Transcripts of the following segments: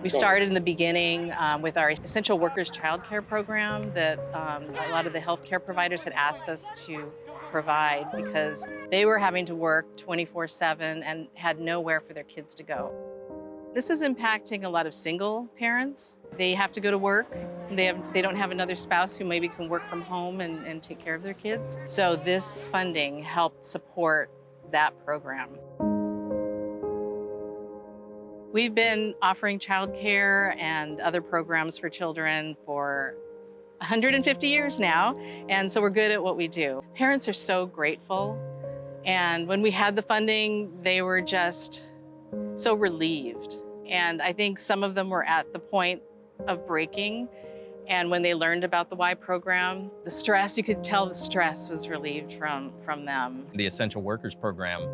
We started in the beginning with our Essential Workers Childcare program that a lot of the healthcare providers had asked us to provide because they were having to work 24/7 and had nowhere for their kids to go. This is impacting a lot of single parents. They have to go to work. They don't have another spouse who maybe can work from home and take care of their kids. So this funding helped support that program. We've been offering childcare and other programs for children for 150 years now, and so we're good at what we do. Parents are so grateful, and when we had the funding, they were just so relieved. And I think some of them were at the point of breaking, and when they learned about the Y program, the stress, you could tell the stress was relieved from them. The Essential Workers program,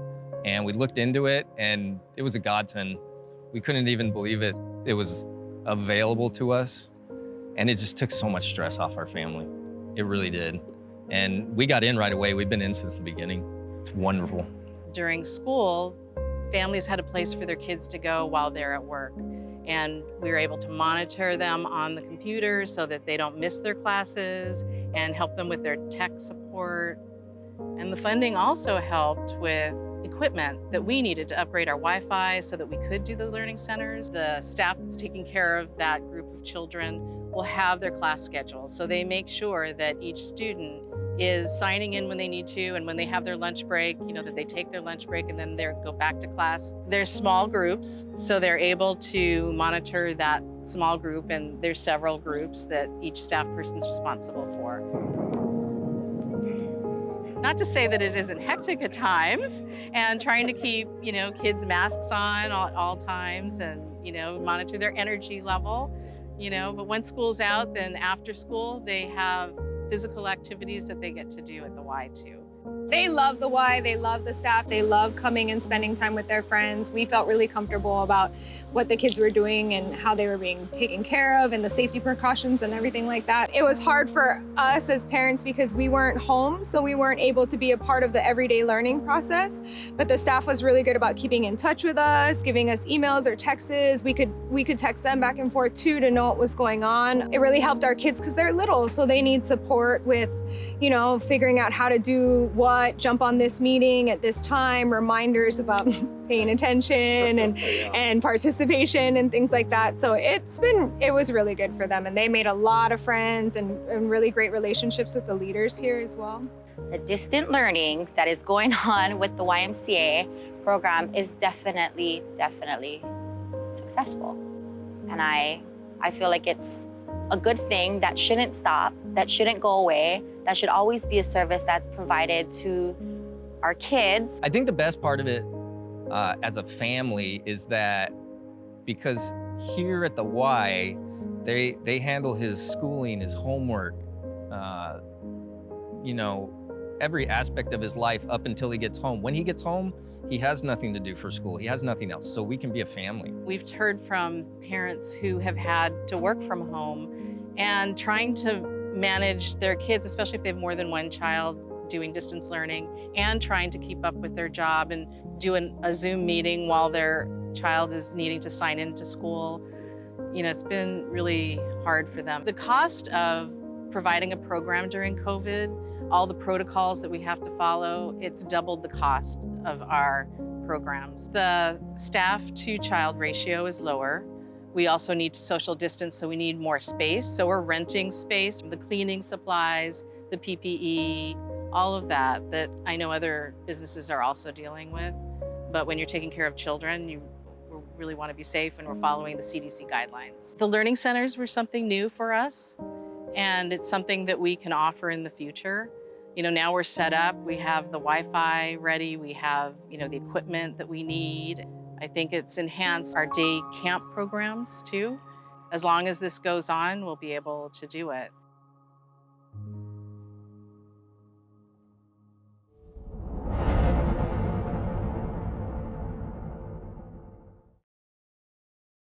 and we looked into it, and it was a godsend. We couldn't even believe it was available to us, and it just took so much stress off our family. It really did. And we got in right away. We've been in since the beginning. It's wonderful. During school, families had a place for their kids to go while they're at work. And we were able to monitor them on the computer so that they don't miss their classes and help them with their tech support. And the funding also helped with equipment that we needed to upgrade our Wi-Fi so that we could do the learning centers. The staff that's taking care of that group of children will have their class schedules. So they make sure that each student is signing in when they need to, and when they have their lunch break, that they take their lunch break and then they go back to class. There's small groups, so they're able to monitor that small group, and there's several groups that each staff person's responsible for. Not to say that it isn't hectic at times, and trying to keep, kids' masks on all times and, monitor their energy level, but when school's out, then after school, they have physical activities that they get to do at the Y too. They love the Y, they love the staff, they love coming and spending time with their friends. We felt really comfortable about what the kids were doing and how they were being taken care of and the safety precautions and everything like that. It was hard for us as parents because we weren't home, so we weren't able to be a part of the everyday learning process. But the staff was really good about keeping in touch with us, giving us emails or texts. We could text them back and forth too to know what was going on. It really helped our kids because they're little, so they need support with, figuring out how to do what, jump on this meeting at this time, reminders about paying attention and participation and things like that. So it was really good for them, and they made a lot of friends and really great relationships with the leaders here as well. The distant learning that is going on with the YMCA program is definitely successful. And I feel like it's a good thing that shouldn't stop, that shouldn't go away, that should always be a service that's provided to our kids. I think the best part of it as a family is that because here at the Y, they handle his schooling, his homework, every aspect of his life up until he gets home. When he gets home, he has nothing to do for school. He has nothing else, so we can be a family. We've heard from parents who have had to work from home and trying to manage their kids, especially if they have more than one child doing distance learning, and trying to keep up with their job and doing a Zoom meeting while their child is needing to sign into school. It's been really hard for them. The cost of providing a program during COVID, all the protocols that we have to follow, it's doubled the cost of our programs. The staff to child ratio is lower. We also need to social distance, so we need more space. So we're renting space, the cleaning supplies, the PPE, all of that I know other businesses are also dealing with. But when you're taking care of children, you really want to be safe, and we're following the CDC guidelines. The learning centers were something new for us, and it's something that we can offer in the future. Now we're set up, we have the Wi-Fi ready, we have, the equipment that we need. I think it's enhanced our day camp programs too. As long as this goes on, we'll be able to do it.